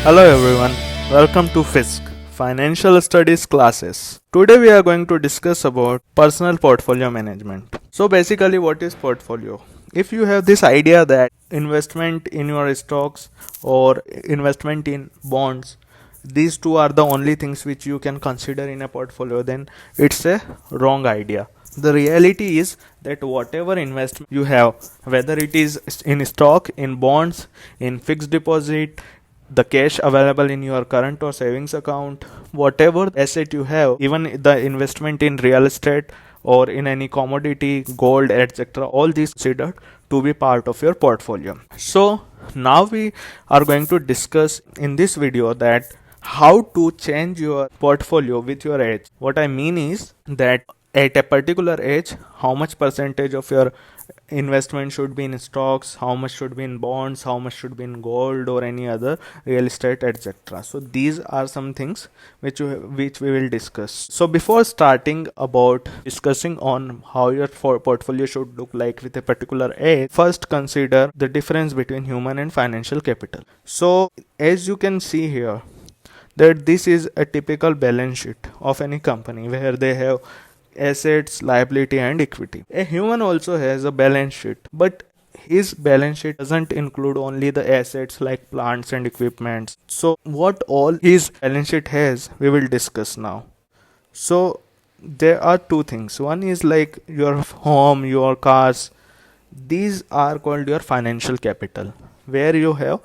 Hello everyone, welcome to FISC Financial Studies classes. Today we are going to discuss about personal portfolio management. So basically what is portfolio? If you have this idea that investment in your stocks or investment in bonds, these two are the only things which you can consider in a portfolio, then it's a wrong idea. The reality is that whatever investment you have, whether it is in stock, in bonds, in fixed deposit, the cash available in your current or savings account, whatever asset you have, even the investment in real estate or in any commodity, gold, etc., all these considered to be part of your portfolio. So now we are going to discuss in this video that how to change your portfolio with your age. What I mean is that at a particular age, how much percentage of your investment should be in stocks, how much should be in bonds, how much should be in gold or any other real estate, etc. So these are some things which we will discuss. So before starting about discussing on how your portfolio should look like with a particular age, first consider the difference between human and financial capital. So as you can see here, that this is a typical balance sheet of any company where they have assets, liability, and equity. A human also has a balance sheet, but his balance sheet doesn't include only the assets like plants and equipments. So, what all his balance sheet has, we will discuss now. So, there are two things. One is like your home, your cars. These are called your financial capital, where you have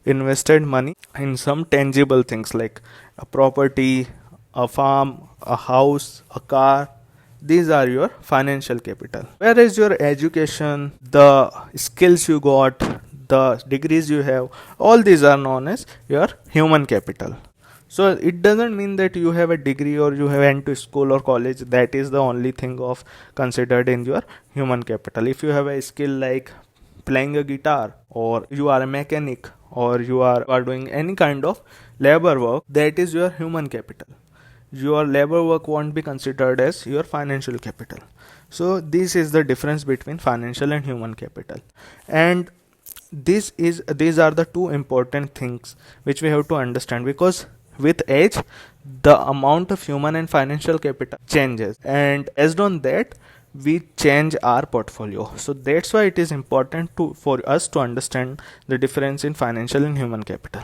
invested money in some tangible things like a property, a farm, a house, a car. These are your financial capital. Whereas your education, the skills you got, the degrees you have, all these are known as your human capital. So it doesn't mean that you have a degree or you have went to school or college, that is the only thing of considered in your human capital. If you have a skill like playing a guitar, or you are a mechanic, or you are doing any kind of labor work, that is your human capital. Your labor work won't be considered as your financial capital. So this is the difference between financial and human capital. And these are the two important things which we have to understand, because with age the amount of human and financial capital changes, and based on that we change our portfolio. So that's why it is important for us to understand the difference in financial and human capital.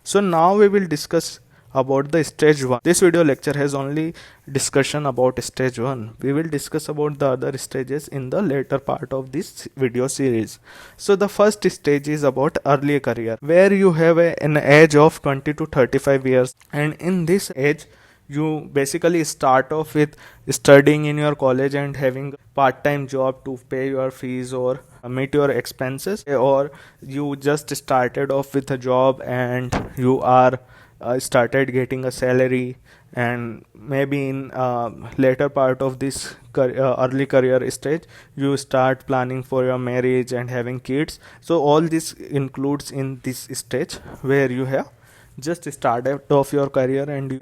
So now we will discuss about the stage 1. This video lecture has only discussion about stage 1. We will discuss about the other stages in the later part of this video series. So the first stage is about early career, where you have an age of 20 to 35 years, and in this age you basically start off with studying in your college and having part-time job to pay your fees or meet your expenses, or you just started off with a job and you are started getting a salary, and maybe in later part of this early career stage you start planning for your marriage and having kids. So all this includes in this stage where you have just started off your career and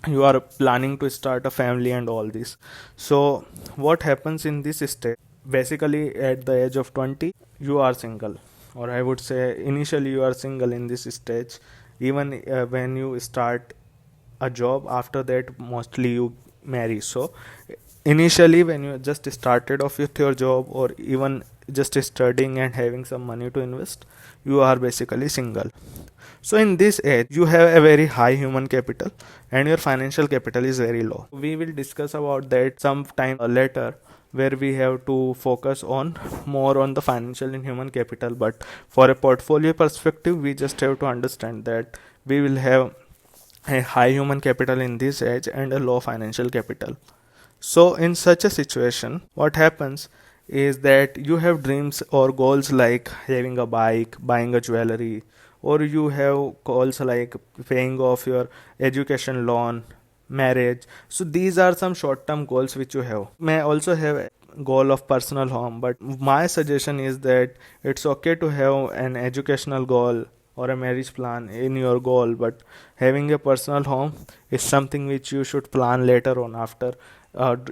you are planning to start a family and all this. So what happens in this stage, basically at the age of 20 you are single, or I would say initially you are single in this stage. Even when you start a job, after that mostly you marry. So initially when you just started off with your job, or even just studying and having some money to invest, you are basically single. So in this age you have a very high human capital and your financial capital is very low. We will discuss about that some time later, where we have to focus on more on the financial and human capital. But for a portfolio perspective, we just have to understand that we will have a high human capital in this age and a low financial capital. So in such a situation, what happens is that you have dreams or goals like having a bike, buying a jewelry, or you have goals like paying off your education loan, marriage. So these are some short term goals which you have. May also have a goal of personal home, but my suggestion is that it's okay to have an educational goal or a marriage plan in your goal, but having a personal home is something which you should plan later on. After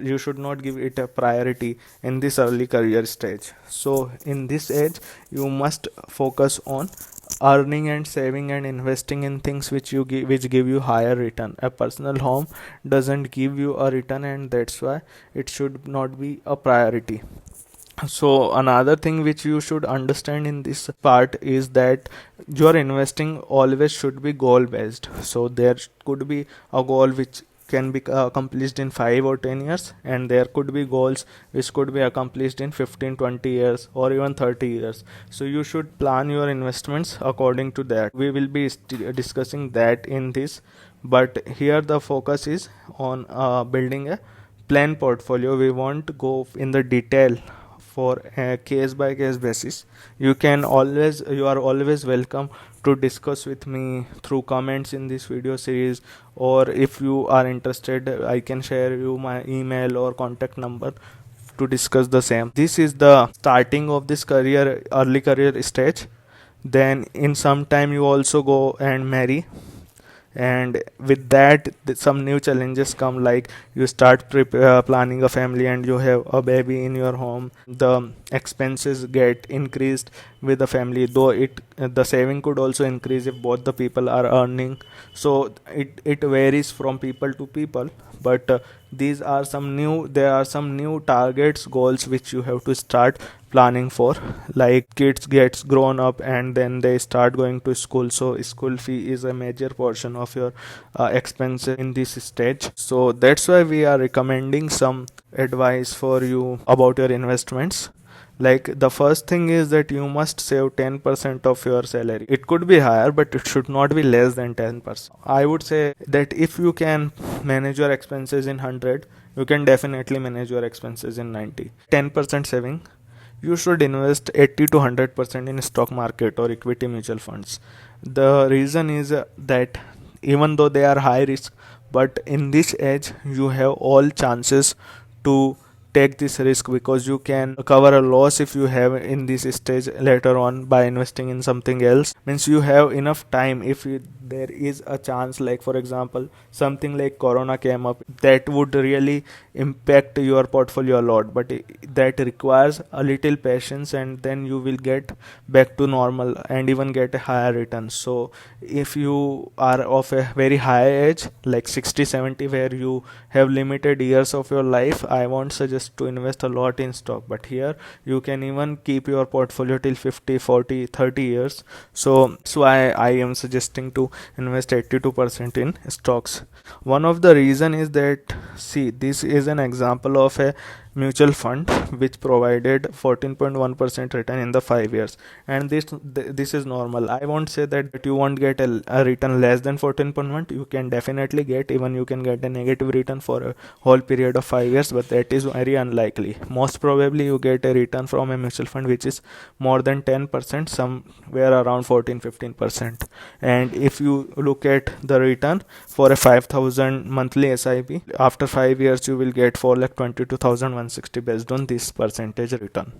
you should not give it a priority in this early career stage. So in this age you must focus on earning and saving and investing in things which give you higher return. A personal home doesn't give you a return, and that's why it should not be a priority. So another thing which you should understand in this part is that your investing always should be goal based. So there could be a goal which can be accomplished in 5 or 10 years, and there could be goals which could be accomplished in 15, 20 years or even 30 years. So you should plan your investments according to that. We will be discussing that in this, but here the focus is on building a plan portfolio. We won't go in the detail for a case by case basis. You are always welcome to discuss with me through comments in this video series, or if you are interested, I can share you my email or contact number to discuss the same. This is the starting of this early career stage. Then in some time you also go and marry, and with that some new challenges come, like you start planning a family and you have a baby in your home. The expenses get increased with the family, though the saving could also increase if both the people are earning. So it varies from people to people, but there are some new targets, goals which you have to start planning for. Like kids gets grown up and then they start going to school, so school fee is a major portion of your expense in this stage. So that's why we are recommending some advice for you about your investments. Like the first thing is that you must save 10% of your salary. It could be higher, but it should not be less than 10%. I would say that if you can manage your expenses in 100, you can definitely manage your expenses in 90. 10% saving. You should invest 80 to 100% in stock market or equity mutual funds. The reason is that even though they are high risk, but in this age you have all chances to take this risk, because you can cover a loss if you have in this stage later on by investing in something else. Means you have enough time. If there is a chance, like for example something like corona came up, that would really impact your portfolio a lot, but that requires a little patience, and then you will get back to normal and even get a higher return. So if you are of a very high age, like 60, 70, where you have limited years of your life, I won't suggest to invest a lot in stock, but here you can even keep your portfolio till 50, 40, 30 years. So that's why I am suggesting to invest 82% in stocks. One of the reason is that, see, this is an example of a mutual fund which provided 14.1% return in the 5 years, and this is normal. I won't say that you won't get a return less than 14.1. You can definitely get, even you can get a negative return for a whole period of 5 years, but that is very unlikely. Most probably you get a return from a mutual fund which is more than 10%, somewhere around 14-15%. And if you look at the return for a 5,000 monthly SIP, after 5 years you will get 4,22,160 based on this percentage return.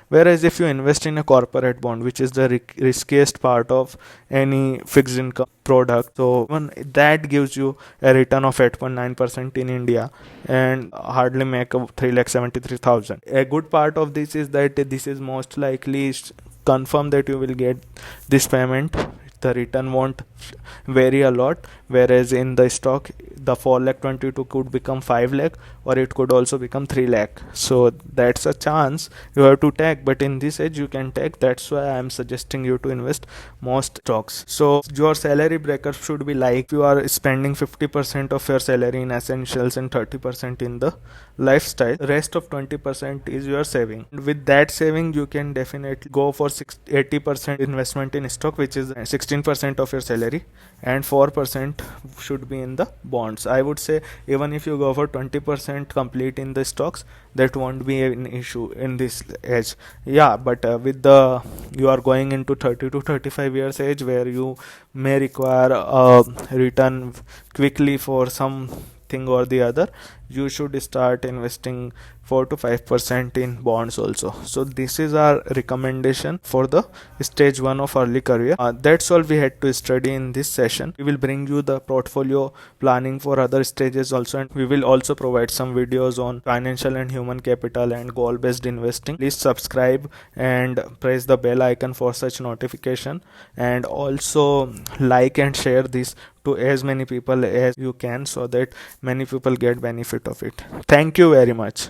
Whereas if you invest in a corporate bond, which is the riskiest part of any fixed income product, so even that gives you a return of 8.9% in India and hardly make 3,73,000. A good part of this is that this is most likely confirm that you will get this payment. The return won't vary a lot, whereas in the stock the 4,22,000 could become 5 lakh, or it could also become 3 lakh. So that's a chance you have to take, but in this age you can take. That's why I am suggesting you to invest most stocks. So your salary breakup should be like, you are spending 50% of your salary in essentials and 30% in the lifestyle, rest of 20% is your saving. With that saving you can definitely go for 80% investment in stock, which is 16% of your salary, and 4% should be in the bonds. I would say even if you go for 20% complete in the stocks, that won't be an issue in this age. Yeah, but with the you are going into 30 to 35 years age, where you may require a return quickly for some thing or the other, you should start investing 4 to 5% in bonds also. So this is our recommendation for the stage 1 of early career. That's all we had to study in this session. We will bring you the portfolio planning for other stages also, and we will also provide some videos on financial and human capital and goal based investing. Please subscribe and press the bell icon for such notification, and also like and share this to as many people as you can, so that many people get benefit of it. Thank you very much.